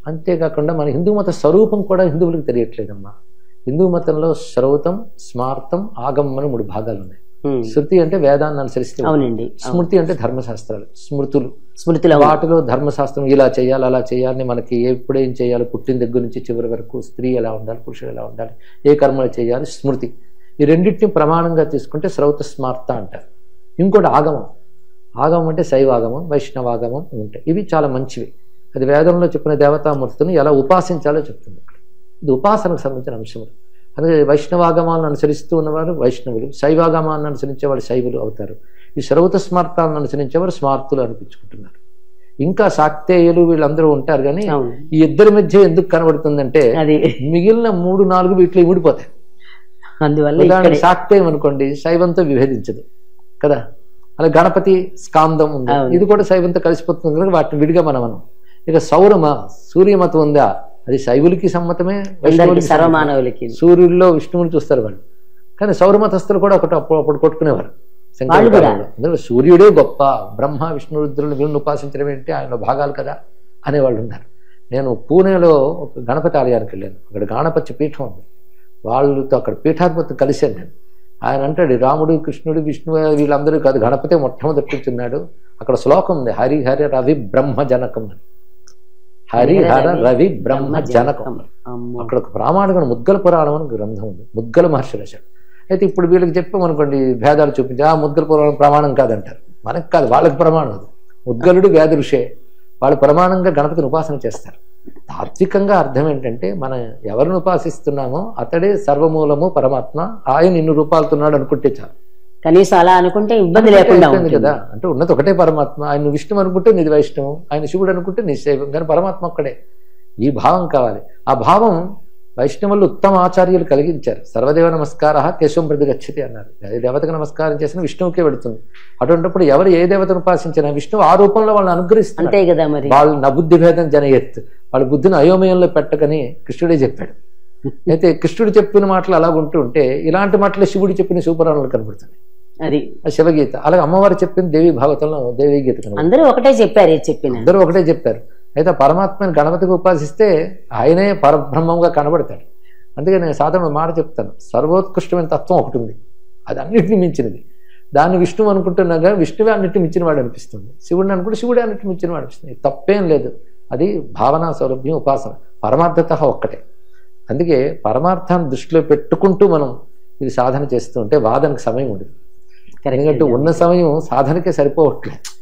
అంతేకాకుండా మన హిందూ మత స్వరూపం కూడా హిందువులకు తెలియట్లేదమ్మా. హిందూ మతంలో శ్రౌతం, స్మార్తం, ఆగమం అని 3 భాగాలు ఉన్నాయి. శృతి అంటే వేదాన్ని అనుసరిస్తే, స్మృతి అంటే ధర్మశాస్త్రాలు, స్మృతులు వాటిలో ధర్మశాస్త్రం ఇలా చేయాలి అలా చేయాలని మనకి ఎప్పుడేం చేయాలి, పుట్టిన దగ్గర నుంచి చివరి వరకు స్త్రీ ఎలా ఉండాలి, పురుషుడు ఎలా ఉండాలి, ఏ కర్మలు చేయాలి, స్మృతి. ఈ రెండింటిని ప్రమాణంగా తీసుకుంటే శ్రౌత స్మార్త అంటారు. ఇంకోటి ఆగమం. ఆగమం అంటే శైవాగమం, వైష్ణవాగమం ఉంటాయి. ఇవి చాలా మంచివి. అది వేదంలో చెప్పిన దేవతామూర్తిని ఎలా ఉపాసించాలో చెప్తుంది. ఇది ఉపాసనకు సంబంధించిన అంశములు. అలాగే వైష్ణవాగమాలను అనుసరిస్తూ ఉన్నవారు వైష్ణవులు, శైవాగమాలను అనుసరించే వాళ్ళు శైవులు అవుతారు. ఈ శ్రౌత స్మార్తాలను అనుసరించేవారు స్మార్తులు అనిపించుకుంటున్నారు. ఇంకా శాక్తేయులు వీళ్ళందరూ ఉంటారు. కానీ ఈ ఇద్దరి మధ్య ఎందుకు కనబడుతుందంటే మిగిలిన 3, 4 వీటిలో ఇమిడిపోతాయి. అందువల్ల శాక్తేయం అనుకోండి శైవంతో విభేదించదు కదా. అలా గణపతి స్కాందం ఉంది, ఇది కూడా శైవంతో కలిసిపోతుంది కనుక వాటిని విడిగా మనం. ఇక సూర్యమతం ఉందా, అది శైవులకి సమ్మతమే, సర్వమానవులకి. సూర్యుల్లో విష్ణువుని చూస్తారు వాళ్ళు, కానీ సౌరమతస్థులు కూడా అప్పుడు కొట్టుకునేవారు. శంకరాచార్యులు సూర్యుడే గొప్ప, బ్రహ్మ విష్ణు రుద్రులను వీళ్ళని ఉపాసించడం ఏంటి, ఆయన భాగాలు కదా అనేవాళ్ళు ఉన్నారు. నేను పూణేలో ఒక గణపతి ఆలయానికి వెళ్ళాను. అక్కడ గణపతి పీఠం ఉంది. వాళ్ళతో అక్కడ పీఠాధిపతి కలిశాను నేను. ఆయన అంటాడు రాముడు, కృష్ణుడు, విష్ణువు వీళ్ళందరూ కాదు, గణపతి మొట్టమొదటి కూర్చున్నాడు. అక్కడ శ్లోకం ఉంది, హరిహర రవి బ్రహ్మ జనకం. హరిహర రవి బ్రహ్మ జనకం. అక్కడ ఒక ప్రామాణికమైన ముద్గల పురాణం అని గ్రంథం ఉంది, ముద్గల మహర్షి రాశాడు. అయితే ఇప్పుడు వీళ్ళకి చెప్పామనుకోండి, భేదాలు చూపించి ముద్గల పురాణం ప్రమాణం కాదంటారు. మనకు కాదు, వాళ్ళకి ప్రమాణం అది. ముద్గలుడు వ్యాధి ఋషే, వాళ్ళు ప్రమాణంగా గణపతిని ఉపాసన చేస్తారు. తాత్వికంగా అర్థం ఏంటంటే, మనం ఎవరిని ఉపాసిస్తున్నామో అతడే సర్వమూలము పరమాత్మ, ఆయన ఇన్ని రూపాలుతున్నాడు అనుకుంటే చాలు. కనీసం అలా అనుకుంటే ఇబ్బంది లేకుండా ఉంటుంది కదా. అంటే ఉన్నది ఒకటే పరమాత్మ. ఆయన విష్ణువు అనుకుంటే నీది వైష్ణవం, ఆయన శివుడు అనుకుంటే నీ శైవం, కానీ పరమాత్మ ఒక్కడే. ఈ భావం కావాలి. ఆ భావం వైష్ణవులు ఉత్తమ ఆచార్యులు కలిగించారు. సర్వదేవ నమస్కార కేశవం ప్రతి గచ్చతి అన్నారు. ఏ దేవతకు నమస్కారం చేసిన విష్ణువుకే వెళుతుంది. అటువంటిప్పుడు ఎవరు ఏ దేవతను ఉపాసించినా విష్ణువు ఆ రూపంలో వాళ్ళని అనుగ్రహిస్తారు. వాళ్ళు నా బుద్ధి భేదం జనయత్, వాళ్ళ బుద్ధిని అయోమయంలో పెట్టకని కృష్ణుడే చెప్పాడు. అయితే కృష్ణుడు చెప్పిన మాటలు అలాగుంటూ ఉంటే ఇలాంటి మాటలు శివుడు చెప్పిన శివపురాణాలు కనబడుతుంది. అది శివగీత. అలాగే అమ్మవారు చెప్పింది దేవి భాగవతంలో దేవీ గీత. అందరూ ఒకటే చెప్పారు, అందరూ ఒకటే చెప్పారు. అయితే పరమాత్మని గణపతికి ఉపాసిస్తే ఆయనే పరబ్రహ్మంగా కనబడతాడు. అందుకే నేను సాధారణ మాట చెప్తాను, సర్వోత్కృష్టమైన తత్వం ఒకటి ఉంది, అది అన్నింటినీ మించినది. దాన్ని విష్ణువు అనుకుంటున్నాగా విష్ణువే అన్నింటిని మించిన వాడు అనిపిస్తుంది, శివుడిని అనుకుంటే శివుడే అన్నింటిని మించిన వాడు అనిపిస్తుంది. తప్పేం లేదు. అది భావనా సౌలభ్యం, ఉపాసన, పరమార్థత ఒక్కటే. అందుకే పరమార్థాన్ని దృష్టిలో పెట్టుకుంటూ మనం ఇది సాధన చేస్తూ ఉంటే వాదనకు సమయం ఉండదు. ఎందుకంటే ఉన్న సమయం సాధనకే సరిపోవట్లేదు.